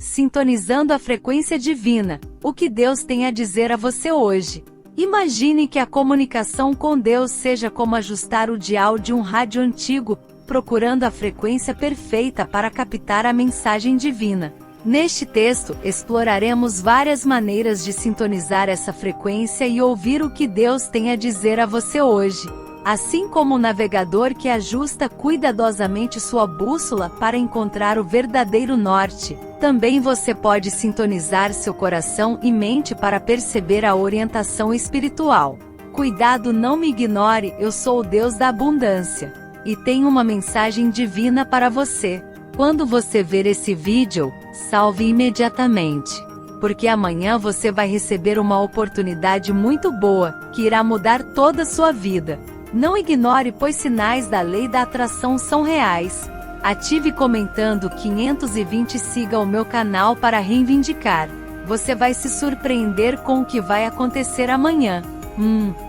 sintonizando a frequência divina. O que Deus tem a dizer a você hoje? Imagine que a comunicação com Deus seja como ajustar o dial de um rádio antigo, procurando a frequência perfeita para captar a mensagem divina. Neste texto, exploraremos várias maneiras de sintonizar essa frequência e ouvir o que Deus tem a dizer a você hoje. Assim como o navegador que ajusta cuidadosamente sua bússola para encontrar o verdadeiro norte, também você pode sintonizar seu coração e mente para perceber a orientação espiritual. Cuidado, não me ignore, eu sou o Deus da abundância, e tenho uma mensagem divina para você. Quando você ver esse vídeo, salve imediatamente, porque amanhã você vai receber uma oportunidade muito boa, que irá mudar toda a sua vida. Não ignore, pois sinais da lei da atração são reais. Ative comentando 520 e siga o meu canal para reivindicar. Você vai se surpreender com o que vai acontecer amanhã.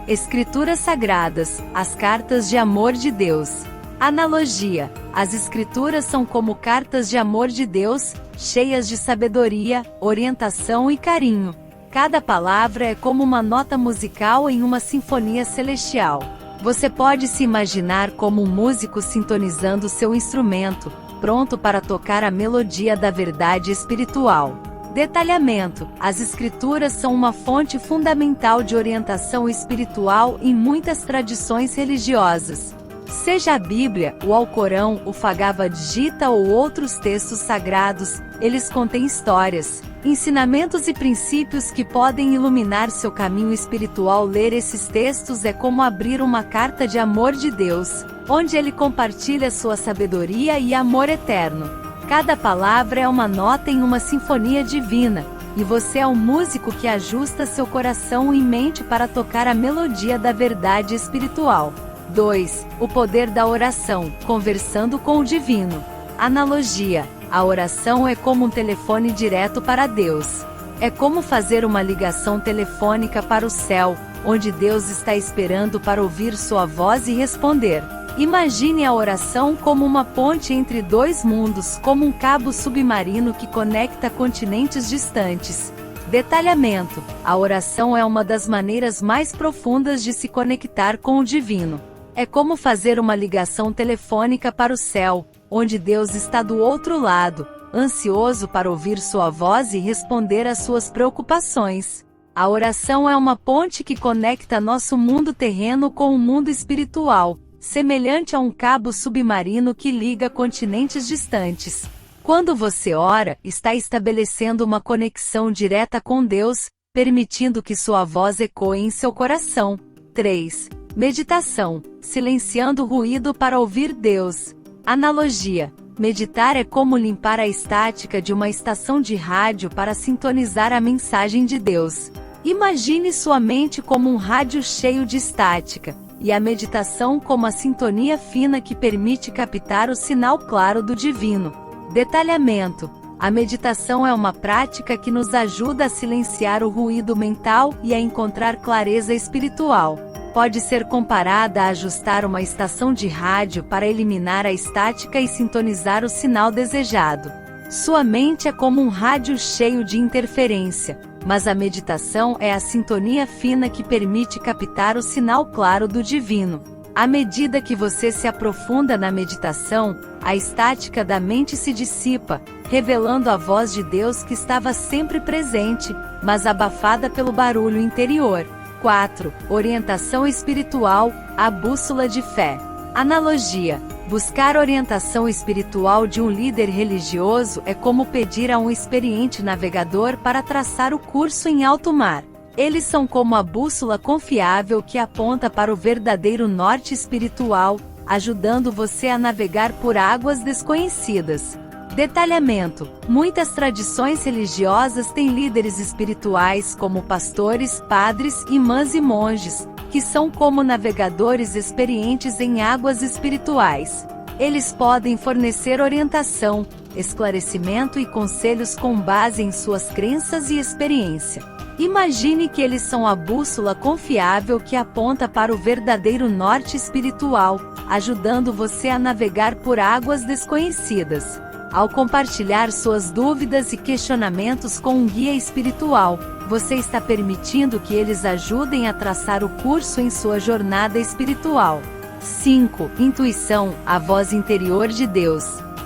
Escrituras sagradas, as cartas de amor de Deus. Analogia: as escrituras são como cartas de amor de Deus, cheias de sabedoria, orientação e carinho. Cada palavra é como uma nota musical em uma sinfonia celestial. Você pode se imaginar como um músico sintonizando seu instrumento, pronto para tocar a melodia da verdade espiritual. Detalhamento: as escrituras são uma fonte fundamental de orientação espiritual em muitas tradições religiosas. Seja a Bíblia, o Alcorão, o Bhagavad Gita ou outros textos sagrados, eles contêm histórias, ensinamentos e princípios que podem iluminar seu caminho espiritual. Ler esses textos é como abrir uma carta de amor de Deus, onde Ele compartilha sua sabedoria e amor eterno. Cada palavra é uma nota em uma sinfonia divina, e você é o músico que ajusta seu coração e mente para tocar a melodia da verdade espiritual. 2. O poder da oração, conversando com o divino. Analogia: a oração é como um telefone direto para Deus. É como fazer uma ligação telefônica para o céu, onde Deus está esperando para ouvir sua voz e responder. Imagine a oração como uma ponte entre dois mundos, como um cabo submarino que conecta continentes distantes. Detalhamento: a oração é uma das maneiras mais profundas de se conectar com o divino. É como fazer uma ligação telefônica para o céu, onde Deus está do outro lado, ansioso para ouvir sua voz e responder às suas preocupações. A oração é uma ponte que conecta nosso mundo terreno com o mundo espiritual, semelhante a um cabo submarino que liga continentes distantes. Quando você ora, está estabelecendo uma conexão direta com Deus, permitindo que sua voz ecoe em seu coração. 3. Meditação, silenciando o ruído para ouvir Deus. Analogia: meditar é como limpar a estática de uma estação de rádio para sintonizar a mensagem de Deus. Imagine sua mente como um rádio cheio de estática, e a meditação como a sintonia fina que permite captar o sinal claro do divino. Detalhamento: a meditação é uma prática que nos ajuda a silenciar o ruído mental e a encontrar clareza espiritual. Pode ser comparada a ajustar uma estação de rádio para eliminar a estática e sintonizar o sinal desejado. Sua mente é como um rádio cheio de interferência, mas a meditação é a sintonia fina que permite captar o sinal claro do divino. À medida que você se aprofunda na meditação, a estática da mente se dissipa, revelando a voz de Deus que estava sempre presente, mas abafada pelo barulho interior. 4. Orientação espiritual, a bússola de fé. Analogia: buscar orientação espiritual de um líder religioso é como pedir a um experiente navegador para traçar o curso em alto mar. Eles são como a bússola confiável que aponta para o verdadeiro norte espiritual, ajudando você a navegar por águas desconhecidas. Detalhamento: muitas tradições religiosas têm líderes espirituais como pastores, padres, imãs e monges, que são como navegadores experientes em águas espirituais. Eles podem fornecer orientação, esclarecimento e conselhos com base em suas crenças e experiência. Imagine que eles são a bússola confiável que aponta para o verdadeiro norte espiritual, ajudando você a navegar por águas desconhecidas. Ao compartilhar suas dúvidas e questionamentos com um guia espiritual, você está permitindo que eles ajudem a traçar o curso em sua jornada espiritual. 5. Intuição, a voz interior de Deus.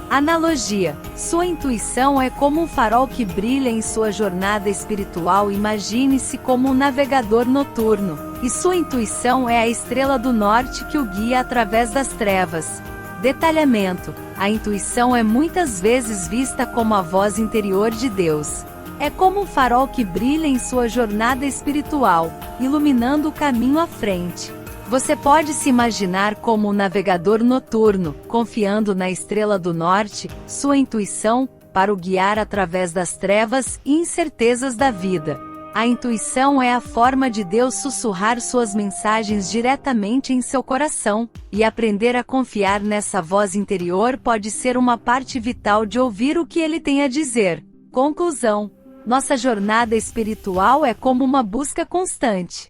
Analogia: sua intuição é como um farol que brilha em sua jornada espiritual. Imagine-se como um navegador noturno, e sua intuição é a estrela do norte que o guia através das trevas. Detalhamento: a intuição é muitas vezes vista como a voz interior de Deus. É como um farol que brilha em sua jornada espiritual, iluminando o caminho à frente. Você pode se imaginar como um navegador noturno, confiando na estrela do norte, sua intuição, para o guiar através das trevas e incertezas da vida. A intuição é a forma de Deus sussurrar suas mensagens diretamente em seu coração, e aprender a confiar nessa voz interior pode ser uma parte vital de ouvir o que ele tem a dizer. Conclusão: nossa jornada espiritual é como uma busca constante.